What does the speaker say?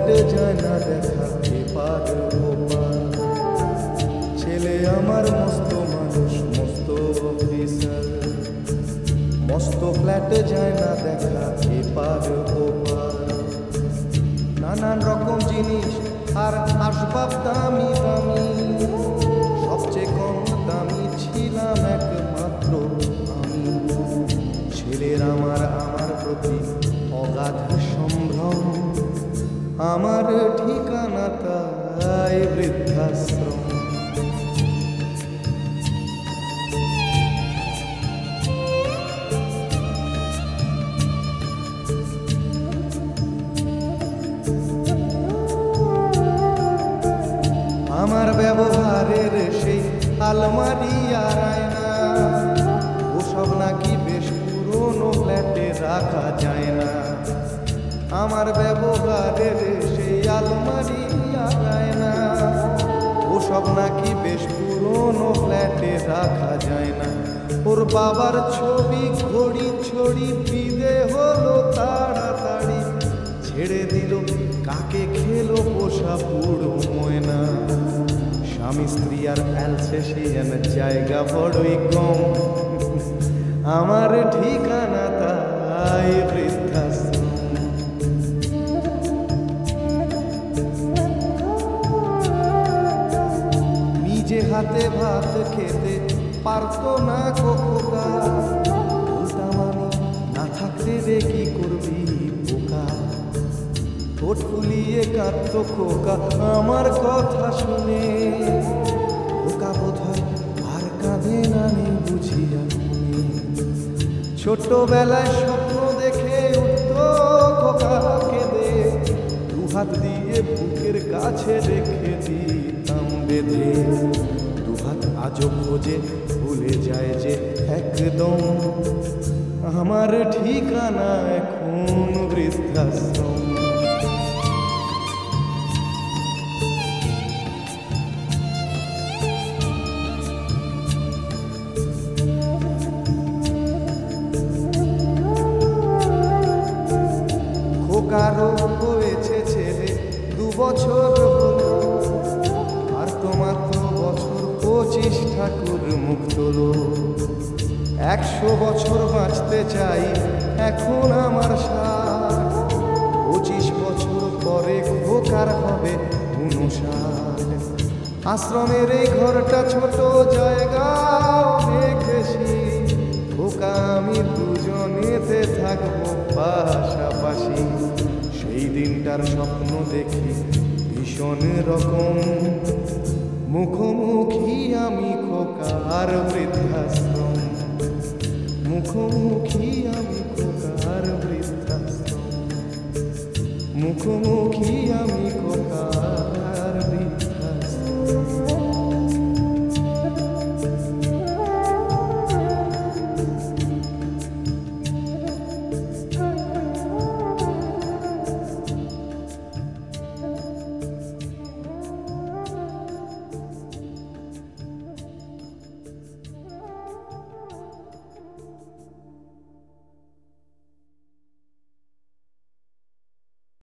ফ্ল্যাটে যায় না দেখা এপার ওপার। ছেলে আমার মস্ত মানুষ, মস্ত অফিসার, মস্ত ফ্ল্যাটে যায় না দেখা এপার ওপার। নানান রকম জিনিস আর আসবাব দামি দামি, সবচেয়ে কম দামি ছিলাম একমাত্র আমি। ছেলের আমার প্রতি অগাধ সম্ভ্রম, আমার ঠিকানা তাই বৃদ্ধাশ্রম। আমার ব্যবহারের সেই আলমারি আর আয়না, ওসব নাকি বেশ পুরনো ফ্ল্যাটে রাখা যায় না। আমার ব্যবহারের সেই আলমারি আর আয়না, ওসব নাকি বেশ পুরনো ফ্ল্যাটে রাখা যায় না। ওর বাবার ছবি ঘড়ি ছড়ি বিদে হলো তাড়াতাড়ি, ছেড়ে দিল কাকে খেলো পোষা পুরো ময়না। স্বামী স্ত্রী আর অ্যালসেশিয়ান জায়গা বড়ই কম, আমার ঠিকানা তাই বৃদ্ধাশ্রম। নিজে হাতে ভাত খেতে পারতো না খোকা, বলতাম আমি না থাকতে রে কি করবি বোকা। ঠোঁট ফুলিয়ে কাঁদতো খোকা আমার কথা শুনে, খোকা বোধহয় আর কাঁদে না নে বুঝিয়া। ছোটবেলায় স্বপ্ন দেখে উঠতো খোকা কেঁদে, দুহাত দিয়ে বুকের কাছে রেখে দিতাম বেঁধে। দুহাত আজও খোঁজে ভুলে যায় যে একদম, আমার ঠিকানা এখন বৃদ্ধাশ্রম। কারো হয়েছে ছেলে 2 বছর হলো, আর তোমার তো বছর 25 ঠাকুর মুখ তোলো। 100 বছর বাঁচতে চাই এখন আমার 60, 25 বছর পরে খোকার হবে 59। আশ্রমের এই ঘরটা ছোট, জায়গা অনেক বেশি, খোকা আমি দুজনেতে থাকবো পাশাপাশি। সেই দিনটার স্বপ্ন দেখি ভীষণ রকম, মুখোমুখি আমি খোকার বৃদ্ধাশ্রম। মুখোমুখি আমি খোকার বৃদ্ধাশ্রম, মুখোমুখি আমি খোকার